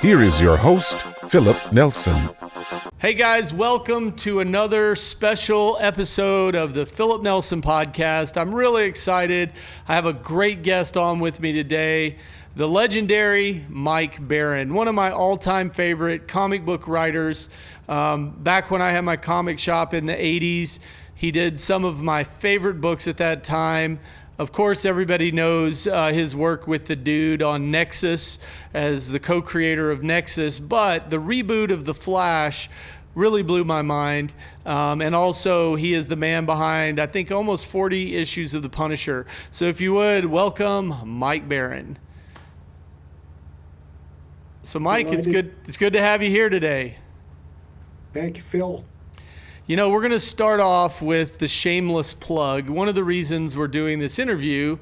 Here is your host, Philip Nelson. Hey guys, welcome to another special episode of the Philip Nelson Podcast. I'm really excited. I have a great guest on with me today, the legendary Mike Baron, one of my all-time favorite comic book writers. Back when I had my comic shop in the 80s, he did some of my favorite books at that time. Of course, everybody knows his work with the dude on Nexus as the co-creator of Nexus, but the reboot of The Flash really blew my mind. And also, he is the man behind, I think, almost 40 issues of The Punisher. So if you would, welcome Mike Baron. So Mike, it's good to have you here today. Thank you, Phil. You know, we're going to start off with the shameless plug. One of the reasons we're doing this interview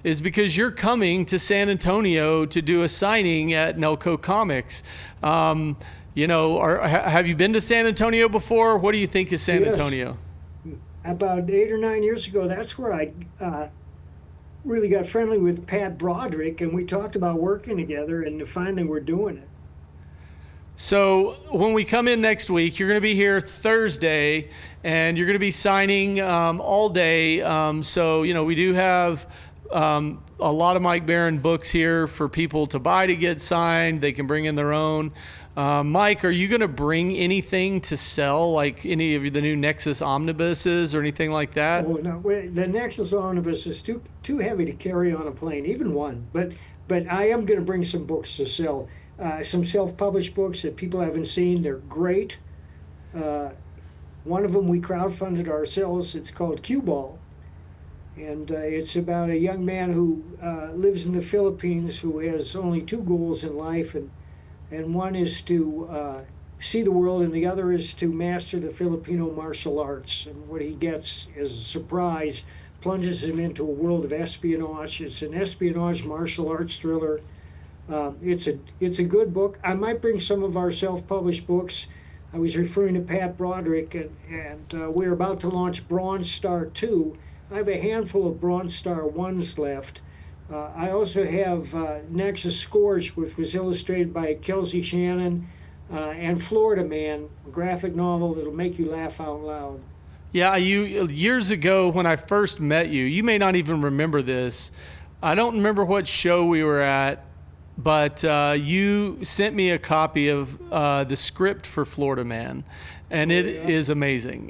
is because you're coming to San Antonio to do a signing at Nelco Comics. Have you been to San Antonio before? What do you think of San Antonio? About 8 or 9 years ago, that's where I really got friendly with Pat Broderick, and we talked about working together, and finally we're doing it. So when we come in next week, you're going to be here Thursday, and you're going to be signing all day. We do have a lot of Mike Baron books here for people to buy to get signed. They can bring in their own. Mike, are you going to bring anything to sell, like any of the new Nexus omnibuses or anything like that? Oh, no, the Nexus omnibus is too heavy to carry on a plane, even one. But I am going to bring some books to sell. Some self-published books that people haven't seen. They're great. One of them we crowdfunded ourselves. It's called Cue Ball. And it's about a young man who lives in the Philippines who has only two goals in life. And one is to see the world, and the other is to master the Filipino martial arts. And what he gets as a surprise plunges him into a world of espionage. It's an espionage martial arts thriller. It's a good book. I might bring some of our self-published books. I was referring to Pat Broderick, and we're about to launch Bronze Star 2. I have a handful of Bronze Star 1s left. I also have Nexus Scourge, which was illustrated by Kelsey Shannon, and Florida Man, a graphic novel that'll make you laugh out loud. Yeah, years ago when I first met you, you may not even remember this. I don't remember what show we were at, but you sent me a copy of the script for Florida Man, and it is amazing.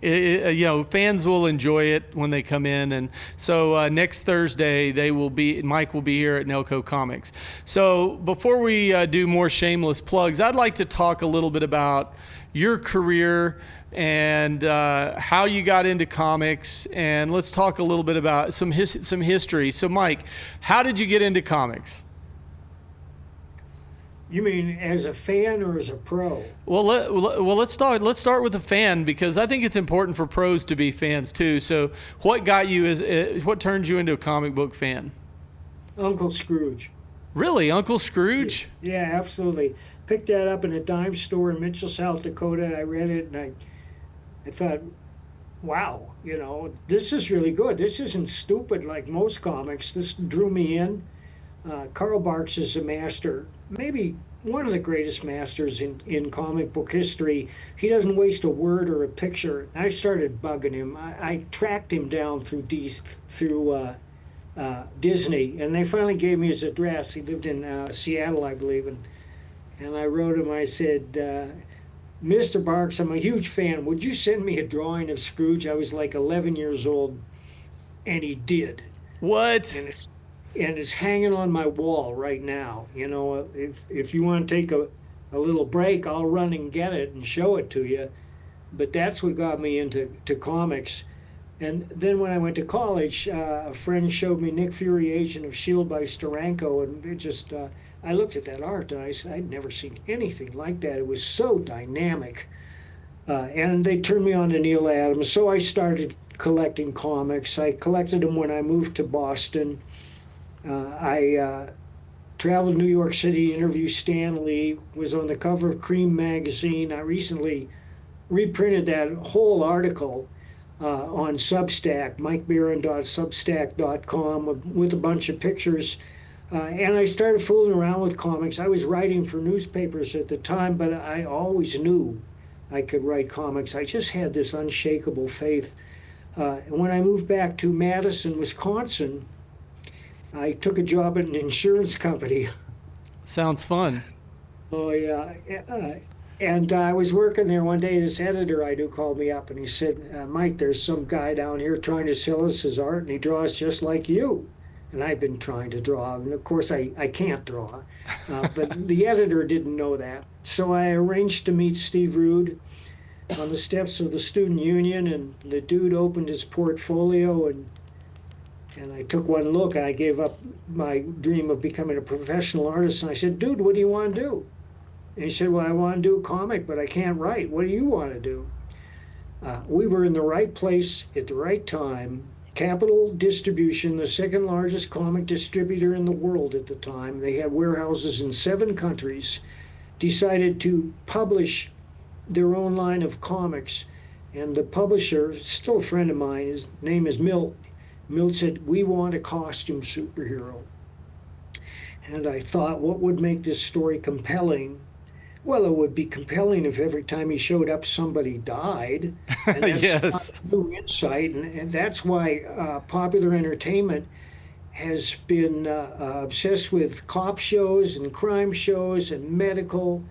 Fans will enjoy it when they come in, and so next Thursday Mike will be here at Nelco Comics. So before we do more shameless plugs, I'd like to talk a little bit about your career and how you got into comics, and let's talk a little bit about some history. So Mike, how did you get into comics? You mean as a fan or as a pro? Well, let's start with a fan, because I think it's important for pros to be fans too. So, what turned you into a comic book fan? Uncle Scrooge. Really, Uncle Scrooge? Yeah, absolutely. Picked that up in a dime store in Mitchell, South Dakota. I read it and I thought, wow, this is really good. This isn't stupid like most comics. This drew me in. Carl Barks is a master, maybe one of the greatest masters in comic book history. He doesn't waste a word or a picture. I started bugging him. I tracked him down through Disney, and they finally gave me his address. He lived in Seattle, I believe, and I wrote him. I said, Mr. Barks, I'm a huge fan. Would you send me a drawing of Scrooge? I was like 11 years old, and he did. What? And it's hanging on my wall right now. If you want to take a little break, I'll run and get it and show it to you. But that's what got me into comics. And then when I went to college, a friend showed me Nick Fury, Agent of S.H.I.E.L.D. by Steranko, and it just, I looked at that art and I said, I'd never seen anything like that. It was so dynamic. And they turned me on to Neil Adams, so I started collecting comics. I collected them when I moved to Boston. I traveled to New York City to interview Stan Lee, was on the cover of Cream magazine. I recently reprinted that whole article on Substack, mikebaron.substack.com, with a bunch of pictures And I started fooling around with comics. I was writing for newspapers at the time, but I always knew I could write comics. I just had this unshakable faith. And when I moved back to Madison, Wisconsin, I took a job at an insurance company. Sounds fun. Oh, yeah. And I was working there one day. This editor I knew called me up and he said, Mike, there's some guy down here trying to sell us his art, and he draws just like you. And I've been trying to draw. And of course, I can't draw. But the editor didn't know that. So I arranged to meet Steve Rude on the steps of the student union, and the dude opened his portfolio, and I took one look, and I gave up my dream of becoming a professional artist. And I said, dude, what do you want to do? And he said, well, I want to do a comic, but I can't write. What do you want to do? We were in the right place at the right time. Capital Distribution, the second largest comic distributor in the world at the time, they had warehouses in 7 countries, decided to publish their own line of comics. And the publisher, still a friend of mine, his name is Milt. Milt said, we want a costume superhero. And I thought, what would make this story compelling? Well, it would be compelling if every time he showed up, somebody died. And that's Yes. new insight. And that's why popular entertainment has been obsessed with cop shows and crime shows and medical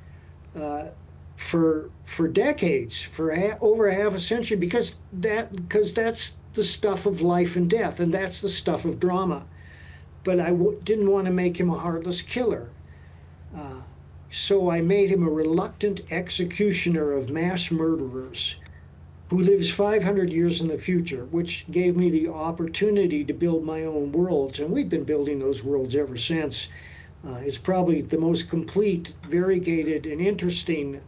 for decades, for over half a century, because that's the stuff of life and death, and that's the stuff of drama. But I didn't want to make him a heartless killer. So I made him a reluctant executioner of mass murderers who lives 500 years in the future, which gave me the opportunity to build my own worlds. And we've been building those worlds ever since. It's probably the most complete, variegated, and interesting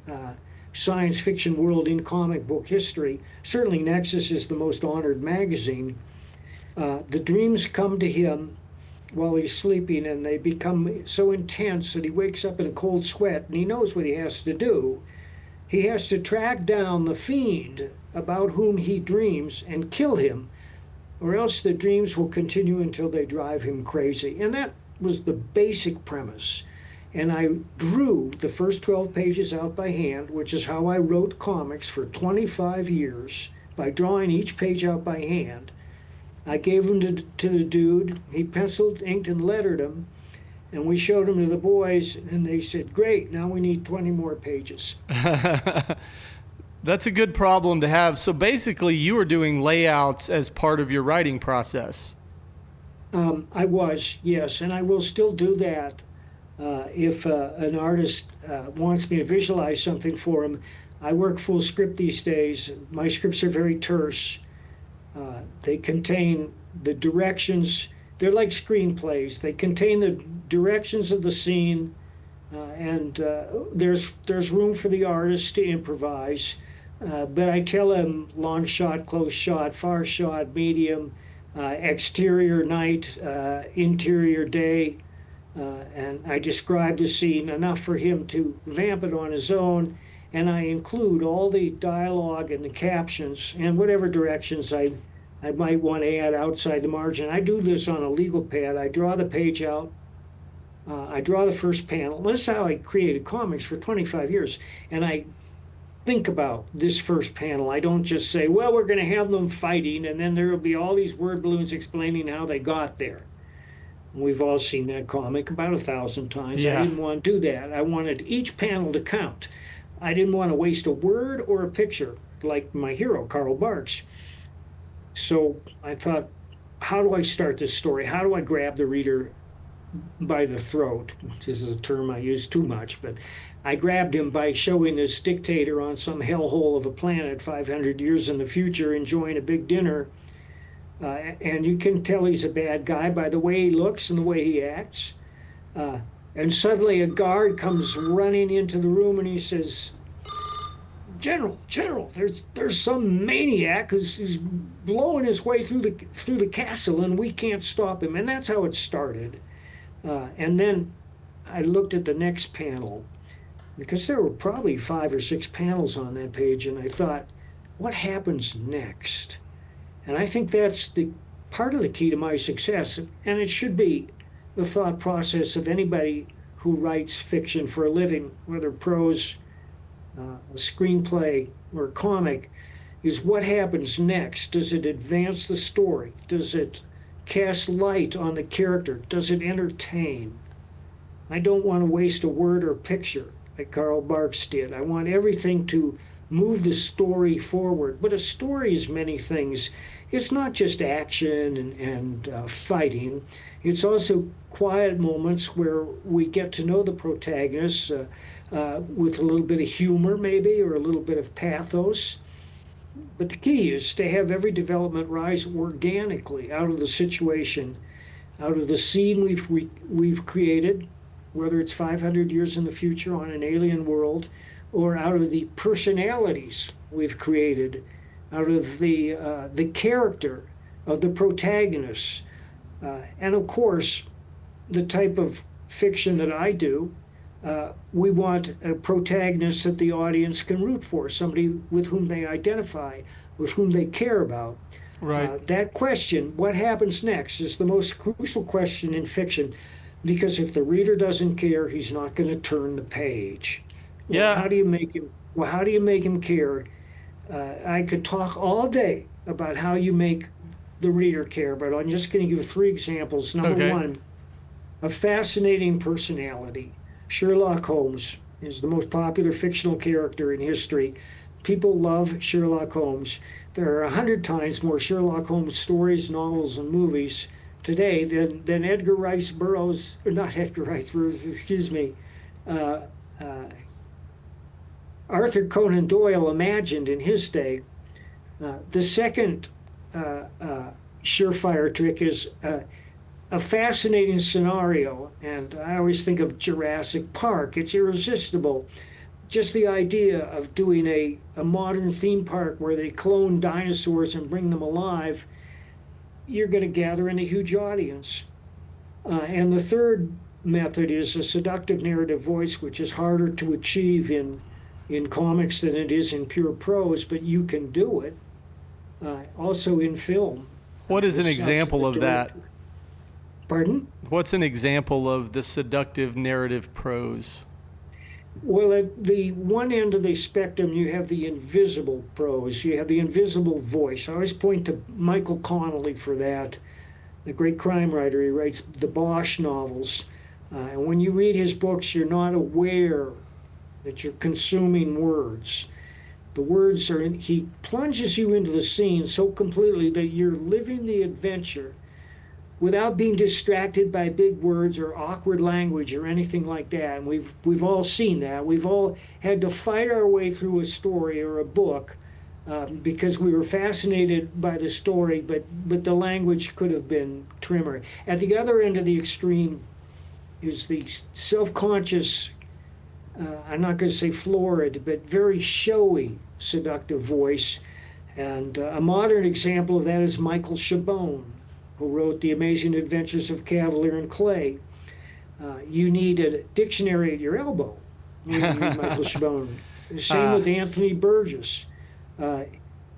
science fiction world in comic book history. Certainly Nexus is the most honored magazine. The dreams come to him while he's sleeping, and they become so intense that he wakes up in a cold sweat, and he knows what he has to do. He has to track down the fiend about whom he dreams and kill him, or else the dreams will continue until they drive him crazy. And that was the basic premise. And I drew the first 12 pages out by hand, which is how I wrote comics for 25 years, by drawing each page out by hand. I gave them to the dude. He penciled, inked, and lettered them. And we showed them to the boys, and they said, great, now we need 20 more pages. That's a good problem to have. So basically, you were doing layouts as part of your writing process. I was, yes, and I will still do that. If an artist wants me to visualize something for him, I work full script these days. My scripts are very terse. They contain the directions. They're like screenplays. They contain the directions of the scene, and there's room for the artist to improvise. But I tell him long shot, close shot, far shot, medium, exterior night, interior day, and I describe the scene enough for him to vamp it on his own, and I include all the dialogue and the captions and whatever directions I might want to add outside the margin. I do this on a legal pad. I draw the page out. I draw the first panel. This is how I created comics for 25 years, and I think about this first panel. I don't just say, well, we're going to have them fighting, and then there will be all these word balloons explaining how they got there. We've all seen that comic about 1,000 times. Yeah. I didn't want to do that. I wanted each panel to count. I didn't want to waste a word or a picture like my hero, Karl Barks. So I thought, how do I start this story? How do I grab the reader by the throat? This is a term I use too much, but I grabbed him by showing this dictator on some hellhole of a planet 500 years in the future enjoying a big dinner. And you can tell he's a bad guy by the way he looks and the way he acts. And suddenly a guard comes running into the room and he says, General, there's some maniac who's blowing his way through the castle and we can't stop him. And that's how it started. And then I looked at the next panel, because there were probably 5 or 6 panels on that page, and I thought, what happens next? And I think that's the part of the key to my success, and it should be the thought process of anybody who writes fiction for a living, whether prose, a screenplay, or a comic, is what happens next. Does it advance the story? Does it cast light on the character? Does it entertain? I don't want to waste a word or picture like Karl Barks did. I want everything to move the story forward. But a story is many things. It's not just action and fighting. It's also quiet moments where we get to know the protagonist with a little bit of humor, maybe, or a little bit of pathos. But the key is to have every development rise organically out of the situation, out of the scene we've created, whether it's 500 years in the future on an alien world, or out of the personalities we've created, out of the character of the protagonists. And of course, the type of fiction that I do, we want a protagonist that the audience can root for, somebody with whom they identify, with whom they care about. Right. That question, what happens next, is the most crucial question in fiction, because if the reader doesn't care, he's not going to turn the page. Yeah. How do you make him? Well, how do you make him care? I could talk all day about how you make the reader care, but I'm just going to give 3 examples. Number one, a fascinating personality. Sherlock Holmes is the most popular fictional character in history. People love Sherlock Holmes. There are 100 times more Sherlock Holmes stories, novels, and movies today than Edgar Rice Burroughs, or not Edgar Rice Burroughs, excuse me, Arthur Conan Doyle imagined in his day. The second surefire trick is a fascinating scenario, and I always think of Jurassic Park. It's irresistible. Just the idea of doing a modern theme park where they clone dinosaurs and bring them alive, you're going to gather in a huge audience. And the third method is a seductive narrative voice, which is harder to achieve in comics than it is in pure prose, but you can do it. Also in film. What is an example of that? Pardon? What's an example of the seductive narrative prose? Well, at the one end of the spectrum, you have the invisible prose. You have the invisible voice. I always point to Michael Connelly for that, the great crime writer. He writes the Bosch novels. And when you read his books, you're not aware that you're consuming words. The words are he plunges you into the scene so completely that you're living the adventure without being distracted by big words or awkward language or anything like that. And we've all seen that. We've all had to fight our way through a story or a book because we were fascinated by the story, but the language could have been trimmer. At the other end of the extreme is the self-conscious, I'm not going to say florid, but very showy seductive voice. And a modern example of that is Michael Chabon, who wrote The Amazing Adventures of Cavalier and Clay. You need a dictionary at your elbow when you read Michael Chabon. Same with Anthony Burgess.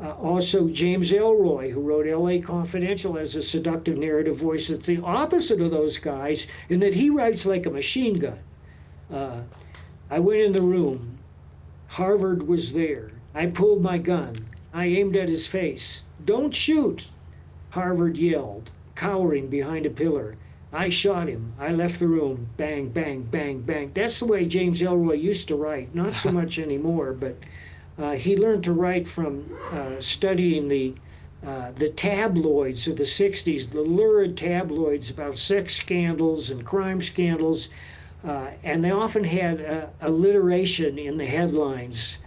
Also, James Elroy, who wrote L.A. Confidential, has a seductive narrative voice that's the opposite of those guys in that he writes like a machine gun. I went in the room. Harvard was there. I pulled my gun. I aimed at his face. Don't shoot, Harvard yelled, cowering behind a pillar. I shot him. I left the room. Bang, bang, bang, bang. That's the way James Elroy used to write. Not so much anymore, but he learned to write from studying the tabloids of the 60s, the lurid tabloids about sex scandals and crime scandals. And they often had alliteration in the headlines.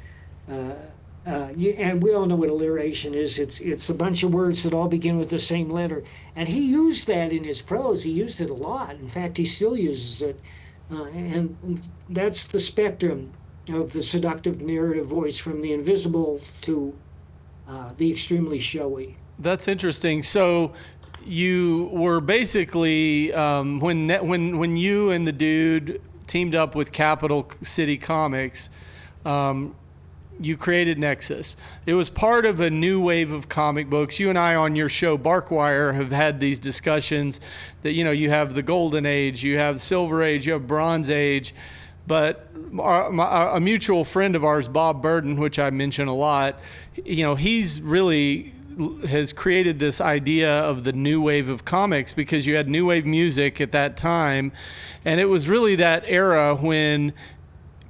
And we all know what alliteration is. It's a bunch of words that all begin with the same letter. And he used that in his prose. He used it a lot. In fact, he still uses it. And that's the spectrum of the seductive narrative voice, from the invisible to the extremely showy. That's interesting. So you were basically, when you and the dude teamed up with Capital City Comics, you created Nexus. It was part of a new wave of comic books. You and I on your show Barkwire have had these discussions that, you have the Golden Age, you have Silver Age, you have Bronze Age. But a mutual friend of ours, Bob Burden, which I mention a lot, he's really has created this idea of the new wave of comics, because you had new wave music at that time. And it was really that era when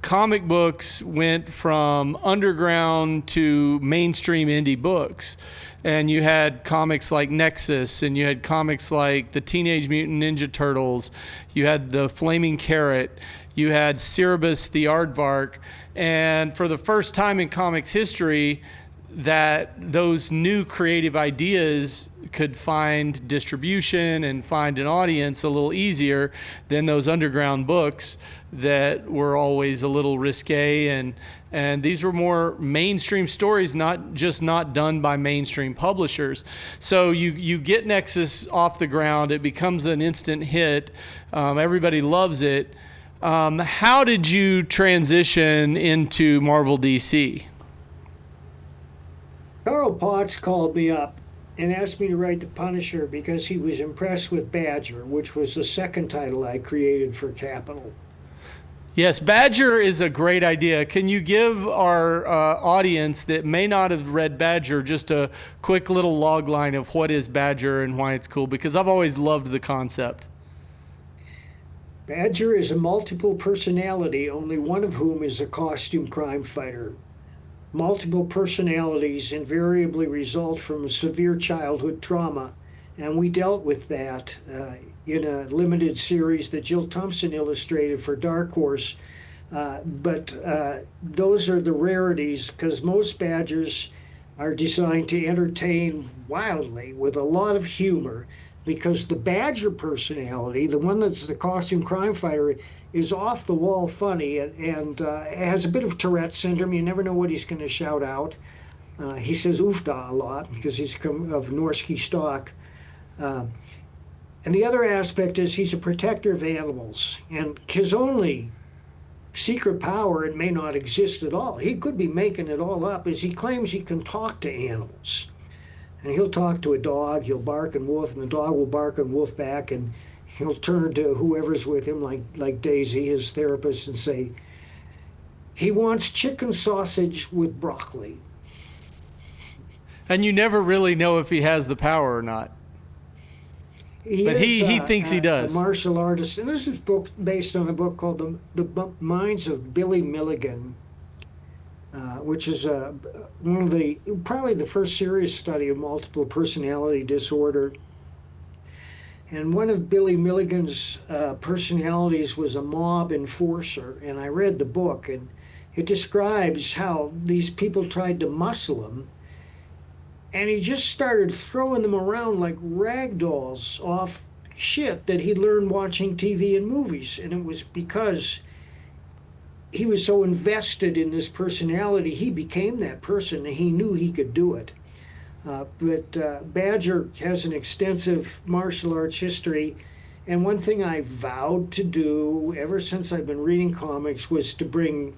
comic books went from underground to mainstream indie books. And you had comics like Nexus, and you had comics like the Teenage Mutant Ninja Turtles, you had the Flaming Carrot, you had Cerebus the Aardvark. And for the first time in comics history, that those new creative ideas could find distribution and find an audience a little easier than those underground books that were always a little risque, and these were more mainstream stories, not done by mainstream publishers. So you get Nexus off the ground, it becomes an instant hit, everybody loves it. How did you transition into Marvel DC? Carl Potts called me up and asked me to write The Punisher because he was impressed with Badger, which was the second title I created for Capital. Yes, Badger is a great idea. Can you give our audience that may not have read Badger just a quick little log line of what is Badger and why it's cool? Because I've always loved the concept. Badger is a multiple personality, only one of whom is a costume crime fighter. Multiple personalities invariably result from severe childhood trauma, and we dealt with that in a limited series that Jill Thompson illustrated for Dark Horse. But those are the rarities, because most Badgers are designed to entertain wildly with a lot of humor, because the Badger personality, the one that's the costume crime fighter, is off the wall funny and has a bit of Tourette's syndrome. You never know what he's going to shout out. He says oofda a lot because he's of Norski stock. And the other aspect is he's a protector of animals. And his only secret power, it may not exist at all, he could be making it all up, is he claims he can talk to animals. And he'll talk to a dog, he'll bark and woof, and the dog will bark and woof back, and he'll turn to whoever's with him, like Daisy, his therapist, and say, he wants chicken sausage with broccoli. And you never really know if he has the power or not. He thinks he does. A martial artist. And this is based on a book called The Minds of Billy Milligan, which is probably the first serious study of multiple personality disorder. And one of Billy Milligan's personalities was a mob enforcer. And I read the book, and it describes how these people tried to muscle him. And he just started throwing them around like rag dolls off shit that he learned watching TV and movies. And it was because he was so invested in this personality, he became that person, and he knew he could do it. But Badger has an extensive martial arts history, and one thing I vowed to do ever since I've been reading comics was to bring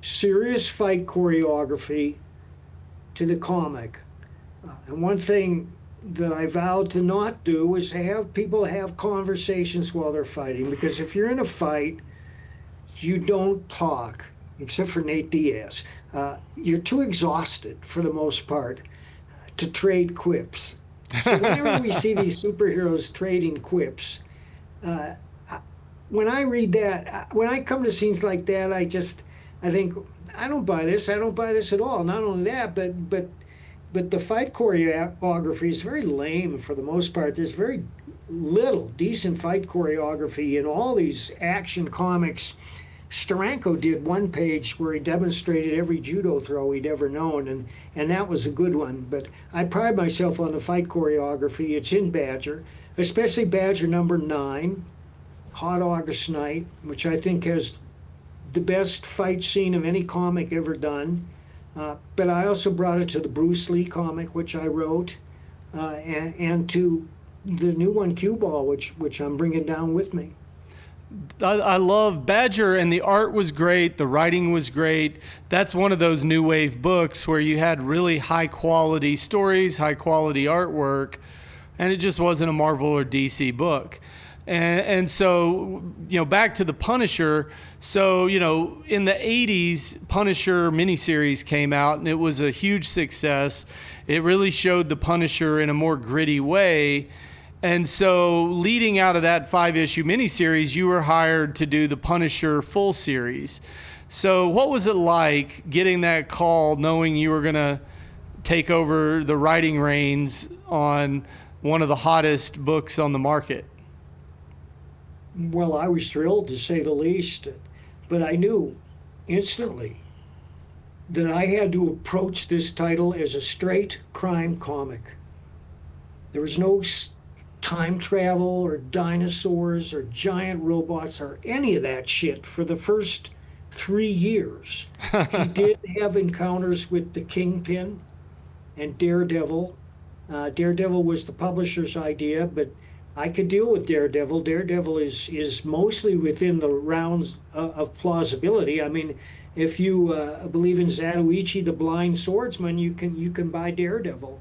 serious fight choreography to the comic. And one thing that I vowed to not do was to have people have conversations while they're fighting, because if you're in a fight, you don't talk, except for Nate Diaz. You're too exhausted, for the most part, to trade quips. So whenever we see these superheroes trading quips, when I read that, when I come to scenes like that, I think, I don't buy this at all. Not only that, but the fight choreography is very lame for the most part. There's very little decent fight choreography in all these action comics. Steranko did one page where he demonstrated every judo throw he'd ever known, and that was a good one. But I pride myself on the fight choreography. It's in Badger, especially Badger number 9, Hot August Night, which I think has the best fight scene of any comic ever done. But I also brought it to the Bruce Lee comic, which I wrote, and to the new one, Cue Ball, which I'm bringing down with me. I love Badger, and the art was great. The writing was great. That's one of those new wave books where you had really high quality stories, high quality artwork, and it just wasn't a Marvel or DC book. And so, back to the Punisher. So, in the 80s, Punisher miniseries came out, and it was a huge success. It really showed the Punisher in a more gritty way. And so, leading out of that 5-issue miniseries, you were hired to do the Punisher full series. So, what was it like getting that call, knowing you were going to take over the writing reins on one of the hottest books on the market? Well, I was thrilled, to say the least, but I knew instantly that I had to approach this title as a straight crime comic. There was no time travel or dinosaurs or giant robots or any of that shit for the first 3 years. He did have encounters with the Kingpin and Daredevil. Daredevil was the publisher's idea, but I could deal with Daredevil. Daredevil is mostly within the rounds of plausibility. I mean, if you believe in Zatoichi, the blind swordsman, you can buy Daredevil.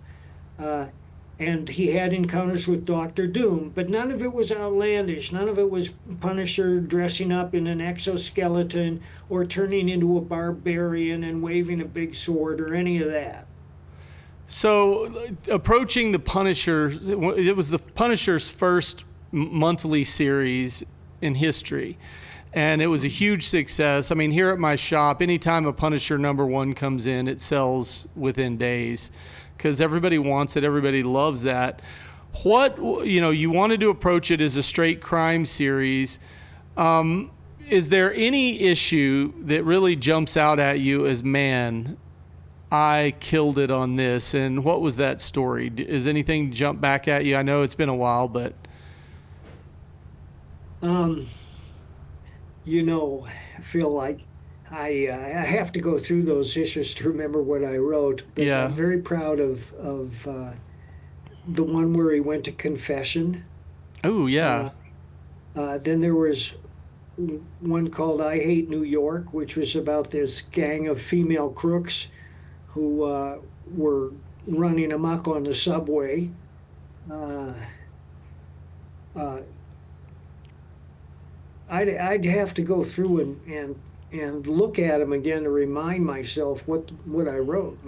And he had encounters with Doctor Doom, but none of it was outlandish. None of it was Punisher dressing up in an exoskeleton or turning into a barbarian and waving a big sword or any of that. So, approaching the Punisher, it was the Punisher's first monthly series in history, and it was a huge success. I mean, here at my shop, anytime a Punisher #1 comes in, it sells within days because everybody wants it, everybody loves that. You wanted to approach it as a straight crime series. Is there any issue that really jumps out at you as, man, I killed it on this? And what was that story? Is anything jump back at you? I know it's been a while, but Phil, I have to go through those issues to remember what I wrote. But yeah. I'm very proud of the one where he went to confession. Oh yeah. Then there was one called I Hate New York, which was about this gang of female crooks who were running amok on the subway. I'd have to go through and look at them again to remind myself what I wrote.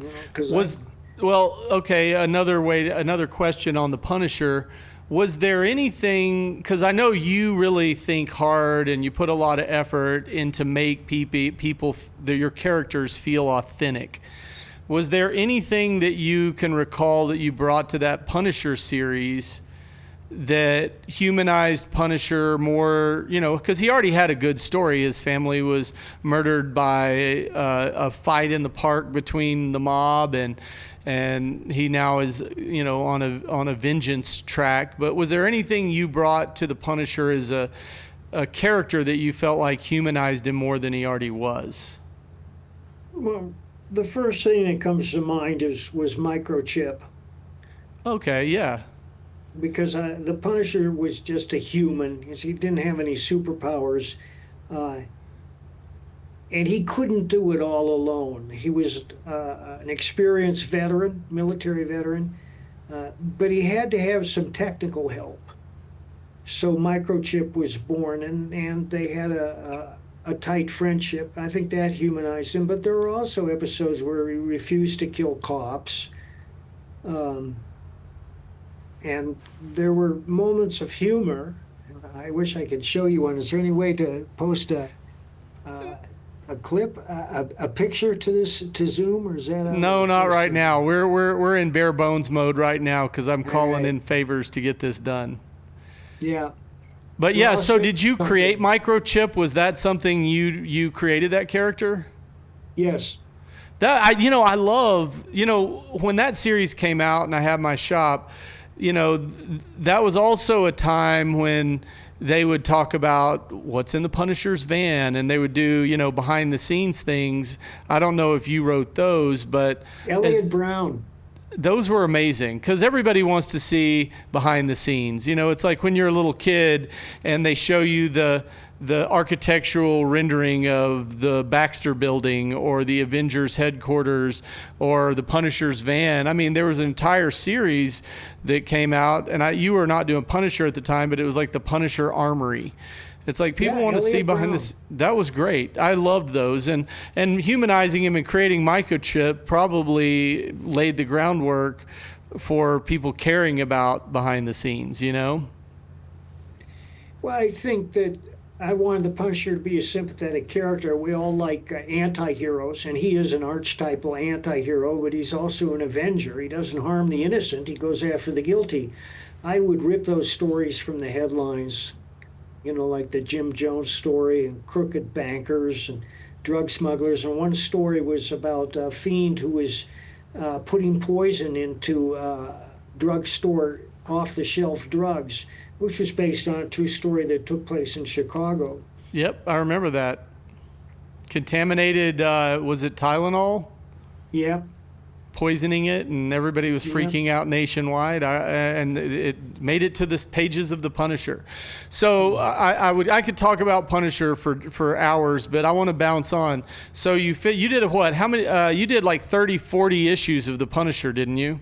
Another question on the Punisher. Was there anything, because I know you really think hard and you put a lot of effort into make people your characters feel authentic. Was there anything that you can recall that you brought to that Punisher series that humanized Punisher more, because he already had a good story. His family was murdered by a fight in the park between the mob, and he now is, on a vengeance track. But was there anything you brought to the Punisher as a character that you felt like humanized him more than he already was? Well, the first thing that comes to mind was Microchip. Okay, yeah. Because the Punisher was just a human. He didn't have any superpowers. And he couldn't do it all alone. He was an experienced veteran, military veteran, but he had to have some technical help. So Microchip was born, and they had a tight friendship. I think that humanized him. But there were also episodes where he refused to kill cops. And there were moments of humor. I wish I could show you one. Is there any way to post a clip, a picture to Zoom, or is that? No, not right now. We're in bare bones mode right now because I'm calling in favors to get this done. Yeah. But yeah, so did you create Microchip? Was that something you created, that character? Yes. I love, when that series came out and I had my shop, that was also a time when they would talk about what's in the Punisher's van, and they would do, behind the scenes things. I don't know if you wrote those, but Elliot Brown. Those were amazing because everybody wants to see behind the scenes. It's like when you're a little kid and they show you the the architectural rendering of the Baxter building or the Avengers headquarters or the Punisher's van. I mean, there was an entire series that came out, and you were not doing Punisher at the time, but it was like the Punisher Armory. It's like people want to see behind this. That was great. I loved those. And humanizing him and creating microchip probably laid the groundwork for people caring about behind the scenes, you know? Well, I think that I wanted the Punisher to be a sympathetic character. We all like anti-heroes, and he is an archetypal anti-hero, but he's also an avenger. He doesn't harm the innocent. He goes after the guilty. I would rip those stories from the headlines, you know, like the Jim Jones story and crooked bankers and drug smugglers. And one story was about a fiend who was putting poison into drugstore off-the-shelf drugs, which was based on a true story that took place in Chicago. Yep, I remember that. Contaminated, was it Tylenol? Yeah. Poisoning it, and everybody was freaking out nationwide, and it made it to the pages of the Punisher. So I could talk about Punisher for hours, but I want to bounce on. So you did what? How many? You did like 30, 40 issues of the Punisher, didn't you?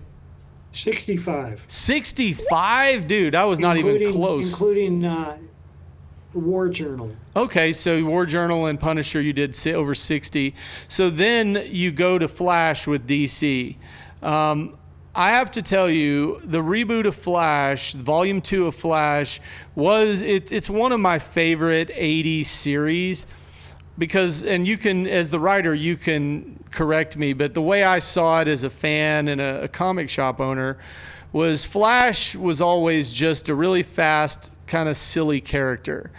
65. 65, dude! I was not even close. Including War Journal. Okay, so War Journal and Punisher, you did over 60. So then you go to Flash with DC. I have to tell you, the reboot of Flash, Volume 2 of Flash, it's one of my favorite 80s series because, and you can, as the writer, you can correct me, but the way I saw it as a fan and a comic shop owner was Flash was always just a really fast, kind of silly character.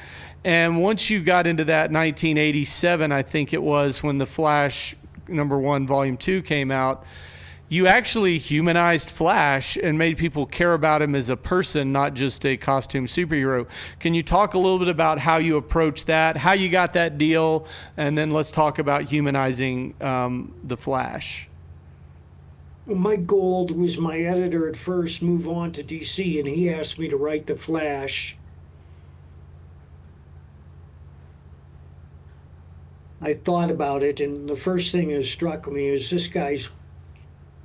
And once you got into that 1987, I think it was, when the Flash #1 Volume 2 came out, you actually humanized Flash and made people care about him as a person, not just a costume superhero. Can you talk a little bit about how you approached that, how you got that deal, and then let's talk about humanizing the Flash. Mike Gold was my editor at first, move on to DC, and he asked me to write the Flash. I thought about it, and the first thing that struck me is this guy's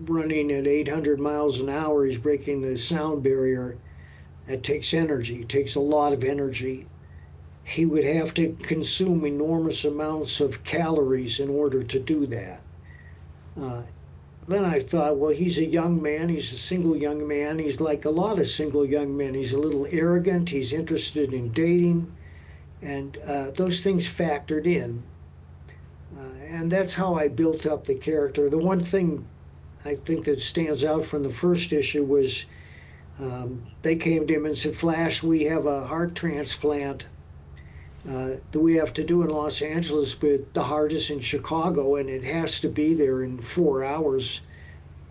running at 800 miles an hour. He's breaking the sound barrier. That takes energy. It takes a lot of energy. He would have to consume enormous amounts of calories in order to do that. Then I thought, well, he's a young man. He's a single young man. He's like a lot of single young men. He's a little arrogant. He's interested in dating. And those things factored in. And that's how I built up the character. The one thing I think that stands out from the first issue was they came to him and said, Flash, we have a heart transplant that we have to do in Los Angeles, but the heart is in Chicago and it has to be there in 4 hours.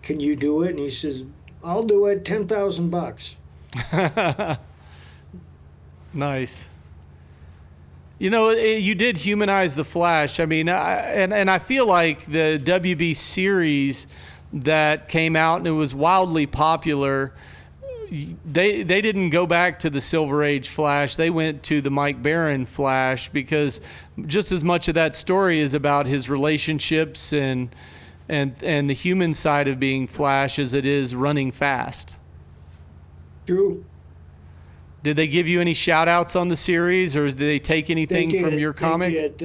Can you do it? And he says, I'll do it, $10,000. Nice. You know, you did humanize the Flash. I mean, and I feel like the WB series that came out and it was wildly popular, they didn't go back to the Silver Age Flash. They went to the Mike Baron Flash because just as much of that story is about his relationships and the human side of being Flash as it is running fast. True. Did they give you any shout-outs on the series, or did they take anything from your comic?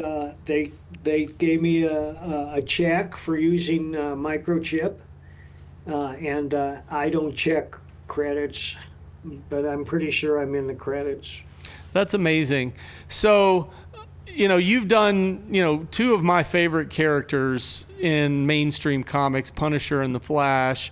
They gave me a check for using microchip, and I don't check credits, but I'm pretty sure I'm in the credits. That's amazing. So, you know, you've done, you know, two of my favorite characters in mainstream comics, Punisher and the Flash.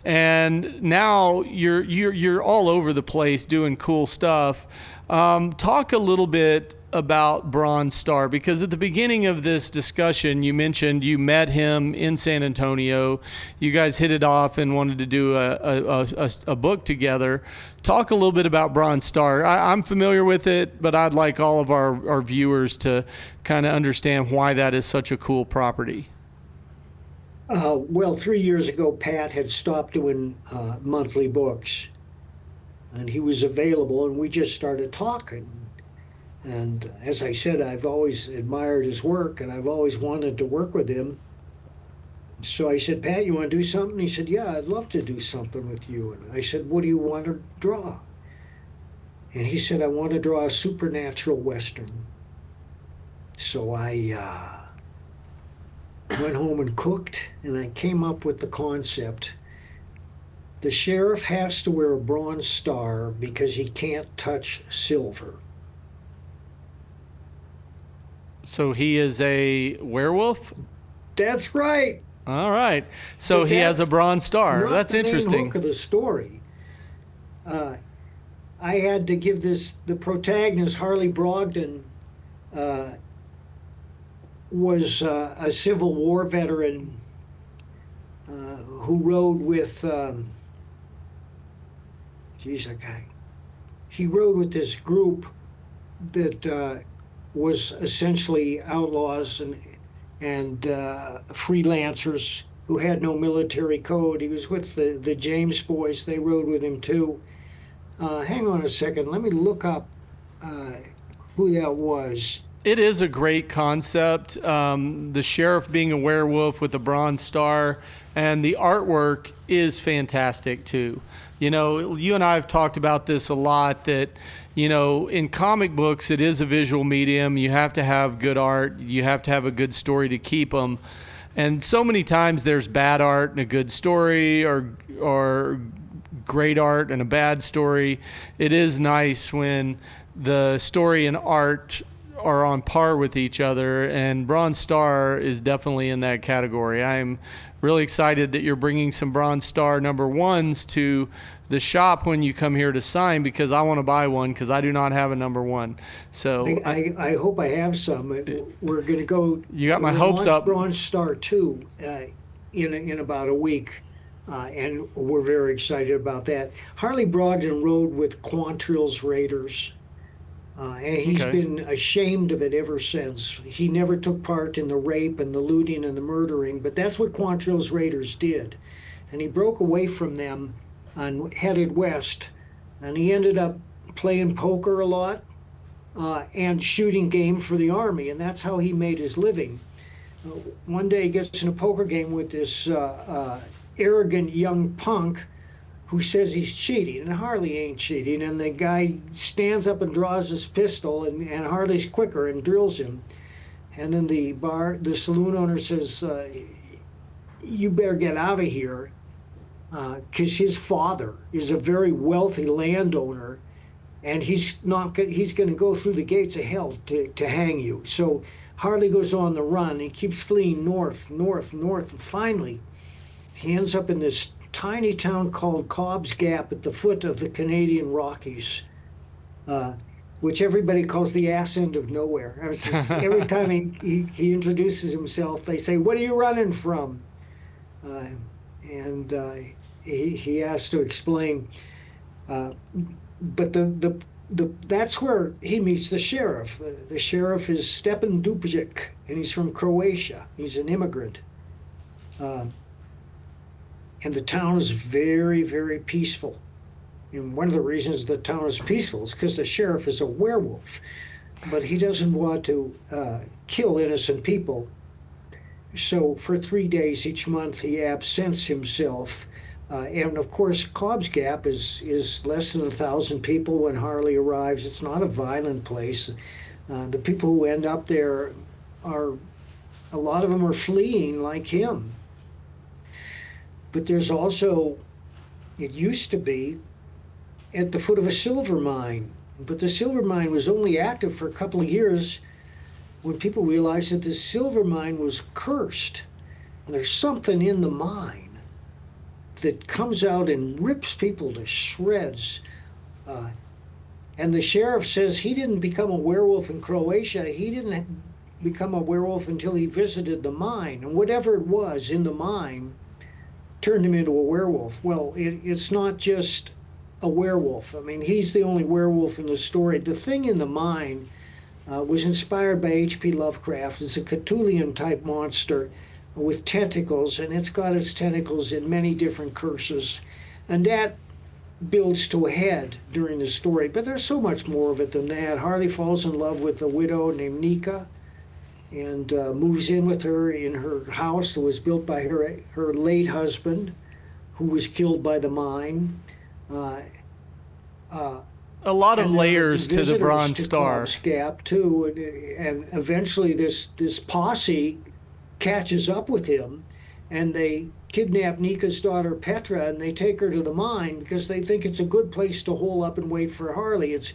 And now you're all over the place doing cool stuff. Talk a little bit about Bronze Star, because at the beginning of this discussion, you mentioned you met him in San Antonio. You guys hit it off and wanted to do a book together. Talk a little bit about Bronze Star. I'm familiar with it, but I'd like all of our viewers to kind of understand why that is such a cool property. Well, 3 years ago, Pat had stopped doing monthly books, and he was available, and we just started talking. And as I said, I've always admired his work and I've always wanted to work with him. So I said, Pat, you want to do something? He said, yeah, I'd love to do something with you. And I said, what do you want to draw? And he said, I want to draw a supernatural Western. So I went home and cooked, and I came up with the concept. The sheriff has to wear a bronze star because he can't touch silver. So he is a werewolf? That's right. All right. So But he has a that's bronze star. not That's the main interesting. hook of the story. I had to give the protagonist, Harley Brogdon, was a Civil War veteran who rode with, he rode with this group that was essentially outlaws and freelancers who had no military code. He was with the James boys. They rode with him too. Hang on a second. Let me look up who that was. It is a great concept. The sheriff being a werewolf with a bronze star, and the artwork is fantastic too. You know, you and I have talked about this a lot, that, you know, in comic books, it is a visual medium. You have to have good art. You have to have a good story to keep them. And so many times there's bad art and a good story, or great art and a bad story. It is nice when the story and art are on par with each other, and Bronze Star is definitely in that category. I'm really excited that you're bringing some Bronze Star number ones to the shop when you come here to sign, because I want to buy one, because I do not have a number one. So I hope I have some. We're going to go. You got my hopes up. Bronze Star 2 in about a week, and we're very excited about that. Harley Brogdon rode with Quantrill's Raiders. And he's been ashamed of it ever since. He never took part in the rape and the looting and the murdering, but that's what Quantrill's Raiders did. And he broke away from them and headed west. And he ended up playing poker a lot and shooting game for the Army, and that's how he made his living. One day he gets in a poker game with this arrogant young punk who says he's cheating, and Harley ain't cheating, and the guy stands up and draws his pistol, and Harley's quicker and drills him. And then the saloon owner says, you better get out of here, because his father is a very wealthy landowner, and he's going to go through the gates of hell to hang you. So Harley goes on the run. He keeps fleeing north, and finally he ends up in this tiny town called Cobb's Gap at the foot of the Canadian Rockies, which everybody calls the ass end of nowhere. Every time he introduces himself, they say, "What are you running from?" And he has to explain. But that's where he meets the sheriff. The sheriff is Stepan Dubic, and he's from Croatia. He's an immigrant. And the town is very, very peaceful. And one of the reasons the town is peaceful is because the sheriff is a werewolf. But he doesn't want to kill innocent people. So for 3 days each month, he absents himself. And of course, Cobb's Gap is less than 1,000 people when Harley arrives. It's not a violent place. The people who end up there a lot of them are fleeing like him. But there's also, it used to be, at the foot of a silver mine. But the silver mine was only active for a couple of years when people realized that the silver mine was cursed. And there's something in the mine that comes out and rips people to shreds. And the sheriff says he didn't become a werewolf in Croatia. He didn't become a werewolf until he visited the mine. And whatever it was in the mine turned him into a werewolf. Well, it's not just a werewolf. I mean, he's the only werewolf in the story. The thing in the mine was inspired by H.P. Lovecraft. It's a Cthulhian-type monster with tentacles, and it's got its tentacles in many different curses. And that builds to a head during the story. But there's so much more of it than that. Harley falls in love with a widow named Nika and moves in with her in her house that was built by her late husband, who was killed by the mine. A lot of And layers to the visitors Bronze to Star. Cobb's Gap too, and eventually this posse catches up with him, and they kidnap Nika's daughter Petra, and they take her to the mine because they think it's a good place to hole up and wait for Harley. It's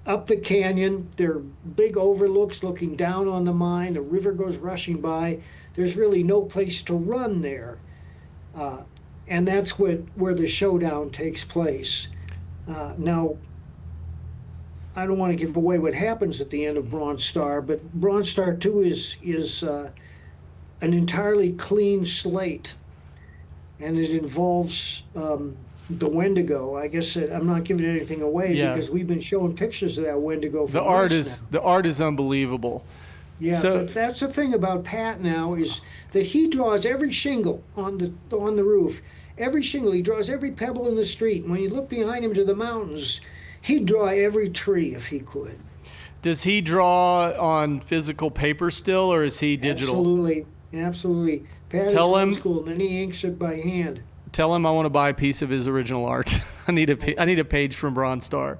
up the canyon. There are big overlooks looking down on the mine. The river goes rushing by. There's really no place to run there, and that's where the showdown takes place. Now, I don't want to give away what happens at the end of Bronze Star, but Bronze Star 2 is an entirely clean slate, and it involves the Wendigo. I guess I'm not giving anything away because we've been showing pictures of that Wendigo. The art is unbelievable. Yeah, but that's the thing about Pat now is that he draws every shingle on the roof. Every shingle, he draws every pebble in the street. And when you look behind him to the mountains, he'd draw every tree if he could. Does he draw on physical paper still, or is he digital? Absolutely. Pat is old school, and then he inks it by hand. Tell him I want to buy a piece of his original art. I need a page from Bronze Star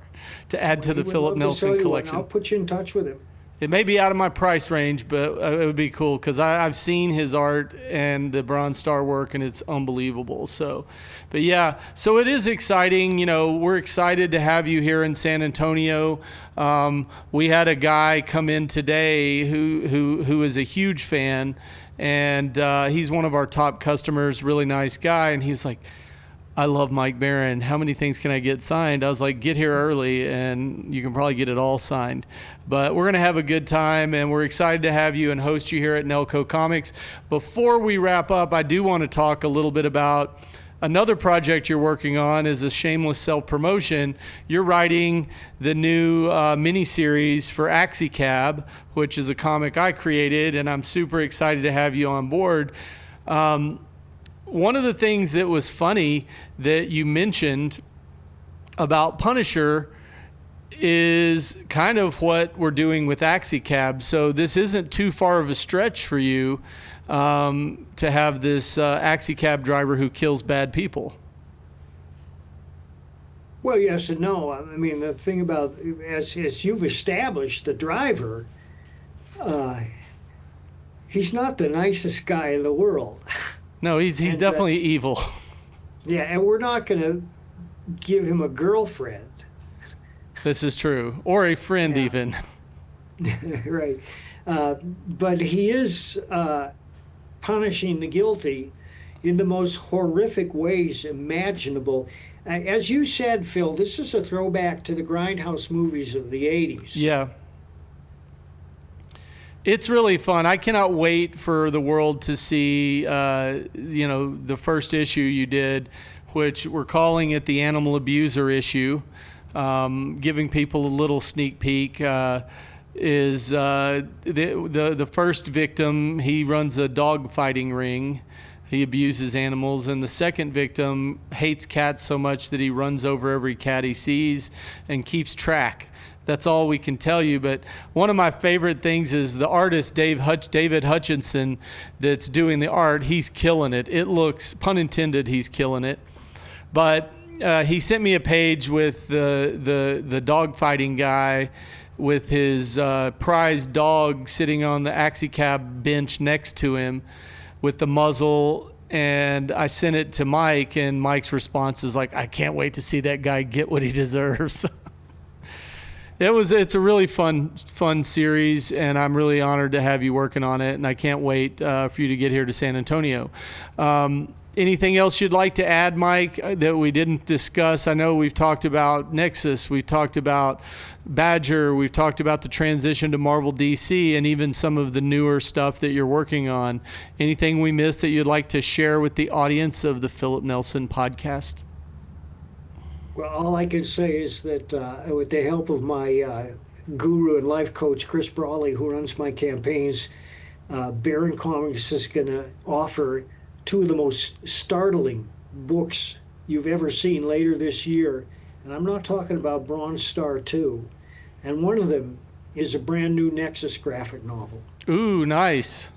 to add to the Philip Nelson collection. I'll put you in touch with him. It may be out of my price range, but it would be cool because I've seen his art and the Bronze Star work, and it's unbelievable. So it is exciting. You know, we're excited to have you here in San Antonio. We had a guy come in today who is a huge fan, and he's one of our top customers, really nice guy, and he was like, I love Mike Barron. How many things can I get signed? I was like, get here early and you can probably get it all signed. But we're going to have a good time, and we're excited to have you and host you here at Nelco Comics. Before we wrap up, I do want to talk a little bit about another project you're working on is a shameless self-promotion. You're writing the new miniseries for Axicab, which is a comic I created, and I'm super excited to have you on board. One of the things that was funny that you mentioned about Punisher is kind of what we're doing with Axicab. So this isn't too far of a stretch for you to have this Axicab driver who kills bad people. Well, yes and no. I mean, the thing about, as you've established, the driver, he's not the nicest guy in the world. No, he's definitely evil. Yeah, and we're not going to give him a girlfriend. This is true. Or a friend even. Right. But he is punishing the guilty in the most horrific ways imaginable. As you said, Phil, this is a throwback to the Grindhouse movies of the 80s. Yeah. It's really fun. I cannot wait for the world to see, the first issue you did, which we're calling it the Animal Abuser issue, giving people a little sneak peek. Is the first victim, he runs a dog fighting ring. He abuses animals, and the second victim hates cats so much that he runs over every cat he sees and keeps track. That's all we can tell you. But one of my favorite things is the artist David Hutchinson that's doing the art. He's killing it. It looks, pun intended, he's killing it. But he sent me a page with the dog fighting guy with his prized dog sitting on the Axicab bench next to him with the muzzle. And I sent it to Mike, and Mike's response is like, I can't wait to see that guy get what he deserves. It's a really fun series, and I'm really honored to have you working on it, and I can't wait for you to get here to San Antonio. Anything else you'd like to add, Mike, that we didn't discuss? I know we've talked about Nexus, we've talked about Badger, we've talked about the transition to Marvel DC, and even some of the newer stuff that you're working on. Anything we missed that you'd like to share with the audience of the Philip Nelson podcast? Well, all I can say is that with the help of my guru and life coach, Chris Brawley, who runs my campaigns, Barron Comics is going to offer two of the most startling books you've ever seen later this year. And I'm not talking about Bronze Star 2. And one of them is a brand new Nexus graphic novel. Ooh, nice.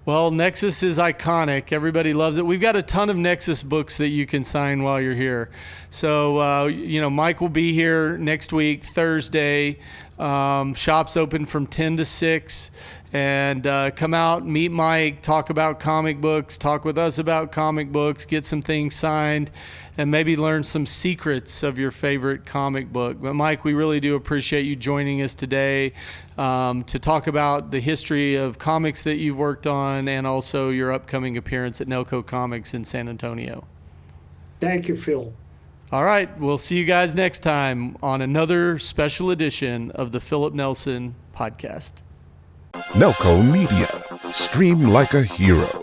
Well, Nexus is iconic. Everybody loves it. We've got a ton of Nexus books that you can sign while you're here. So, Mike will be here next week, Thursday. Shop's open from 10 to 6. And come out, meet Mike, talk about comic books, talk with us about comic books, get some things signed, and maybe learn some secrets of your favorite comic book. But Mike, we really do appreciate you joining us today to talk about the history of comics that you've worked on and also your upcoming appearance at Nelco Comics in San Antonio. Thank you, Phil. All right, we'll see you guys next time on another special edition of the Philip Nelson Podcast. Nelco Media. Stream like a hero.